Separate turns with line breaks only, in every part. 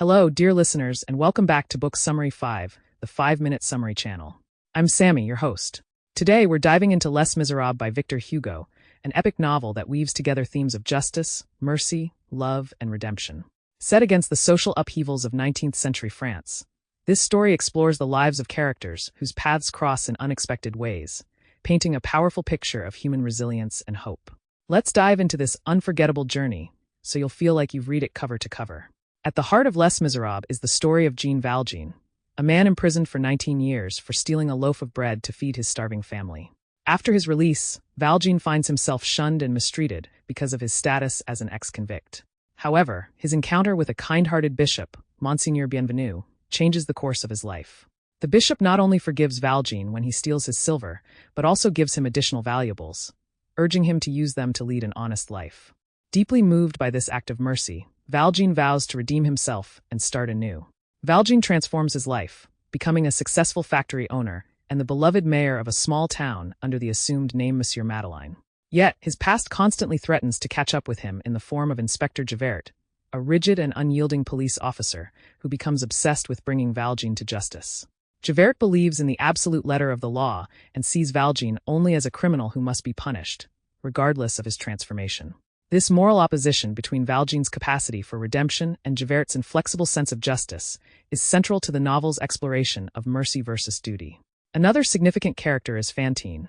Hello, dear listeners, and welcome back to Book Summary 5, the 5-Minute Summary channel. I'm Sammy, your host. Today, we're diving into Les Misérables by Victor Hugo, an epic novel that weaves together themes of justice, mercy, love, and redemption. Set against the social upheavals of 19th-century France, this story explores the lives of characters whose paths cross in unexpected ways, painting a powerful picture of human resilience and hope. Let's dive into this unforgettable journey, so you'll feel like you've read it cover to cover. At the heart of Les Misérables is the story of Jean Valjean, a man imprisoned for 19 years for stealing a loaf of bread to feed his starving family. After his release, Valjean finds himself shunned and mistreated because of his status as an ex-convict. However, his encounter with a kind-hearted bishop, Monseigneur Bienvenu, changes the course of his life. The bishop not only forgives Valjean when he steals his silver, but also gives him additional valuables, urging him to use them to lead an honest life. Deeply moved by this act of mercy, Valjean vows to redeem himself and start anew. Valjean transforms his life, becoming a successful factory owner and the beloved mayor of a small town under the assumed name Monsieur Madeleine. Yet, his past constantly threatens to catch up with him in the form of Inspector Javert, a rigid and unyielding police officer who becomes obsessed with bringing Valjean to justice. Javert believes in the absolute letter of the law and sees Valjean only as a criminal who must be punished, regardless of his transformation. This moral opposition between Valjean's capacity for redemption and Javert's inflexible sense of justice is central to the novel's exploration of mercy versus duty. Another significant character is Fantine,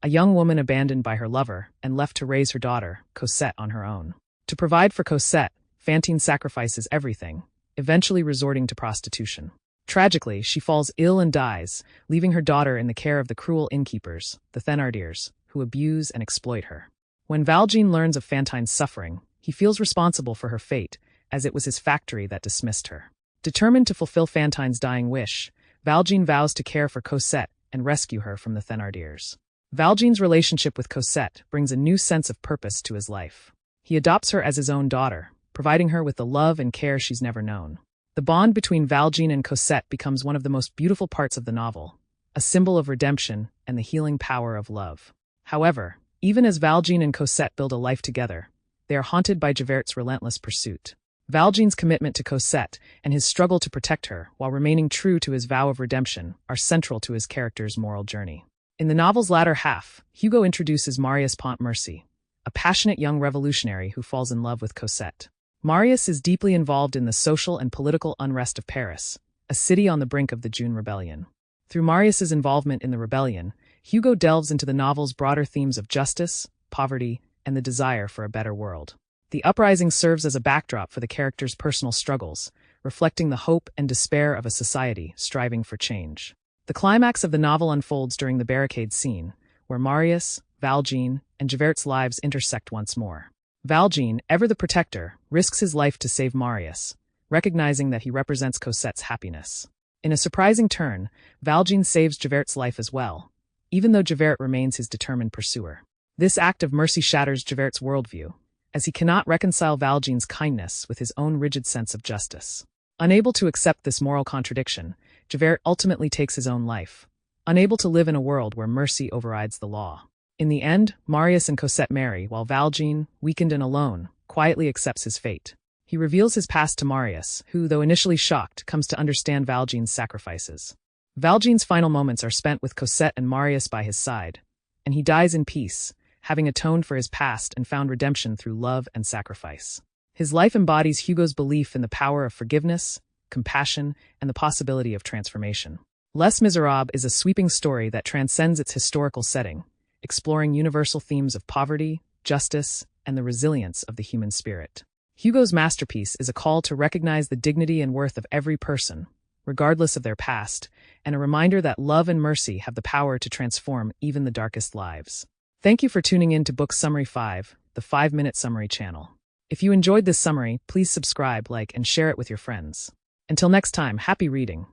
a young woman abandoned by her lover and left to raise her daughter, Cosette, on her own. To provide for Cosette, Fantine sacrifices everything, eventually resorting to prostitution. Tragically, she falls ill and dies, leaving her daughter in the care of the cruel innkeepers, the Thénardiers, who abuse and exploit her. When Valjean learns of Fantine's suffering, he feels responsible for her fate, as it was his factory that dismissed her. Determined to fulfill Fantine's dying wish, Valjean vows to care for Cosette and rescue her from the Thénardiers. Valjean's relationship with Cosette brings a new sense of purpose to his life. He adopts her as his own daughter, providing her with the love and care she's never known. The bond between Valjean and Cosette becomes one of the most beautiful parts of the novel, a symbol of redemption and the healing power of love. However, even as Valjean and Cosette build a life together, they are haunted by Javert's relentless pursuit. Valjean's commitment to Cosette and his struggle to protect her while remaining true to his vow of redemption are central to his character's moral journey. In the novel's latter half, Hugo introduces Marius Pontmercy, a passionate young revolutionary who falls in love with Cosette. Marius is deeply involved in the social and political unrest of Paris, a city on the brink of the June Rebellion. Through Marius's involvement in the rebellion, Hugo delves into the novel's broader themes of justice, poverty, and the desire for a better world. The uprising serves as a backdrop for the character's personal struggles, reflecting the hope and despair of a society striving for change. The climax of the novel unfolds during the barricade scene, where Marius, Valjean, and Javert's lives intersect once more. Valjean, ever the protector, risks his life to save Marius, recognizing that he represents Cosette's happiness. In a surprising turn, Valjean saves Javert's life as well, even though Javert remains his determined pursuer. This act of mercy shatters Javert's worldview, as he cannot reconcile Valjean's kindness with his own rigid sense of justice. Unable to accept this moral contradiction, Javert ultimately takes his own life, unable to live in a world where mercy overrides the law. In the end, Marius and Cosette marry, while Valjean, weakened and alone, quietly accepts his fate. He reveals his past to Marius, who, though initially shocked, comes to understand Valjean's sacrifices. Valjean's final moments are spent with Cosette and Marius by his side, and he dies in peace, having atoned for his past and found redemption through love and sacrifice. His life embodies Hugo's belief in the power of forgiveness, compassion, and the possibility of transformation. Les Misérables is a sweeping story that transcends its historical setting, exploring universal themes of poverty, justice, and the resilience of the human spirit. Hugo's masterpiece is a call to recognize the dignity and worth of every person, regardless of their past, and a reminder that love and mercy have the power to transform even the darkest lives. Thank you for tuning in to Book Summary 5, the 5-Minute Summary channel. If you enjoyed this summary, please subscribe, like, and share it with your friends. Until next time, happy reading.